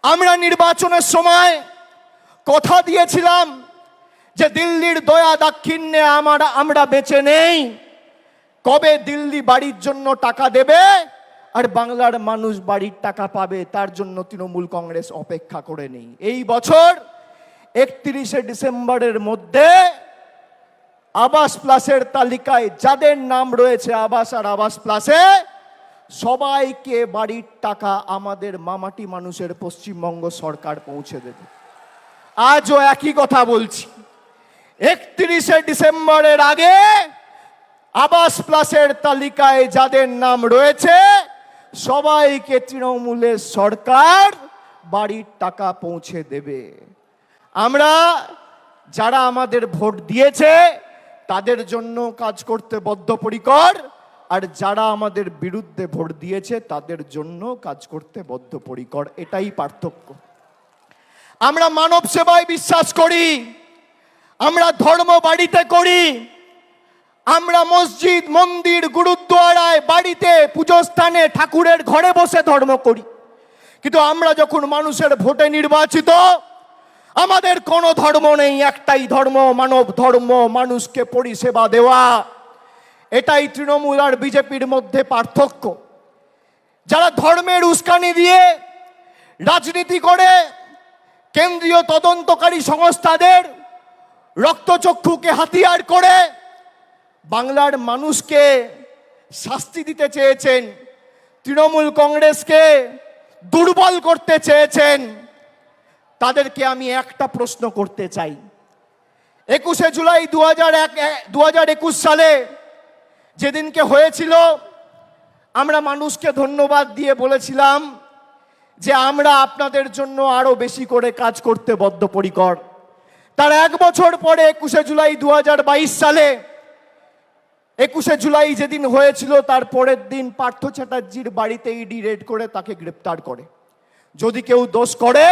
আমরা নির্বাচনের সময় কথা দিয়েছিলাম যে দিল্লির দয়া দাক্ষিণ্যে আমরা বেঁচে নেই, কবে দিল্লি বাড়ির জন্য টাকা দেবে আর বাংলার মানুষ বাড়ির টাকা পাবে তার জন্য তৃণমূল কংগ্রেস অপেক্ষা করে নেই। এই বছর 31শে ডিসেম্বরের মধ্যে আবাস প্লাসের তালিকায় যাদের নাম রয়েছে আবাস আর আবাস প্লাসে, সবাইকে বাড়ির টাকা আমাদের মামাটি মানুষের পশ্চিমবঙ্গ সরকার পৌঁছে দেবে। আজও একই কথা বলছি, 31শে ডিসেম্বরের আগে আবাস প্লাসের তালিকায় যাদের নাম রয়েছে সবাইকে তৃণমূলের সরকার বাড়ির টাকা পৌঁছে দেবে। আমরা যারা আমাদের ভোট দিয়েছে তাদের জন্য কাজ করতে বদ্ধপরিকর, আর যারা আমাদের বিরুদ্ধে ভোট দিয়েছে তাদের জন্য কাজ করতে বদ্ধপরিকর, এটাই পার্থক্য। আমরা মানব সেবায় বিশ্বাস করি, আমরা ধর্ম বাড়িতে করি, আমরা মসজিদ মন্দির গুরুদ্বারায় বাড়িতে পুজো স্থানে ঠাকুরের ঘরে বসে ধর্ম করি। কিন্তু আমরা যখন মানুষের ভোটে নির্বাচিত, আমাদের কোনো ধর্ম নেই, একটাই ধর্ম, মানব ধর্ম, মানুষকে পরিষেবা দেওয়া। এটাই তৃণমূল আর বিজেপির মধ্যে পার্থক্য। যারা ধর্মের উস্কানি দিয়ে রাজনীতি করে, কেন্দ্রীয় তদন্তকারী সংস্থাদের রক্তচক্ষুকে হাতিয়ার করে বাংলার মানুষকে শাস্তি দিতে চেয়েছেন, তৃণমূল কংগ্রেসকে দুর্বল করতে চেয়েছেন, তাদেরকে আমি একটা প্রশ্ন করতে চাই। 21শে জুলাই 2021 সালে যেদিনকে হয়েছিল, আমরা মানুষকে ধন্যবাদ দিয়ে বলেছিলাম যে আমরা আপনাদের জন্য আরো বেশি করে কাজ করতে বদ্ধপরিকর। তার এক বছর পরে 21শে জুলাই 2022 সালে 21শে জুলাই যেদিন হয়েছিল তার পরের দিন পার্থ চ্যাটার্জির বাড়িতে ইডি রেড করে তাকে গ্রেপ্তার করে। যদি কেউ দোষ করে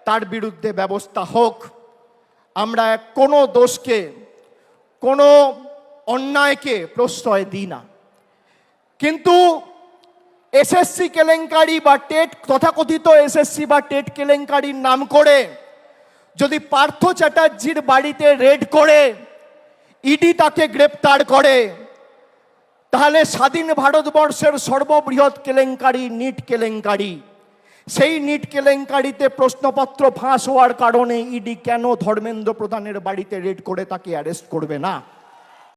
তার বিরুদ্ধে ব্যবস্থা হোক। আমরা কোনো দোষকে, কোনো অন্যায়কে প্রশ্রয় দিই না। কিন্তু এসএসসি কেলেঙ্কারি বা টেট, তথাকথিত এসএসসি বা টেট কেলেঙ্কারির নাম করে যদি পার্থ চ্যাটার্জির বাড়িতে রেড করে ইডি তাকে গ্রেপ্তার করে, তাহলে স্বাধীন ভারতবর্ষের সর্ববৃহৎ কেলেঙ্কারি নিট কেলেঙ্কারি, সেই নিট কেলেঙ্কারিতে প্রশ্নপত্র ফাঁস হওয়ার কারণে ইডি কেন ধর্মেন্দ্র প্রধানের বাড়িতে রেড করে তাকে অ্যারেস্ট করবে না?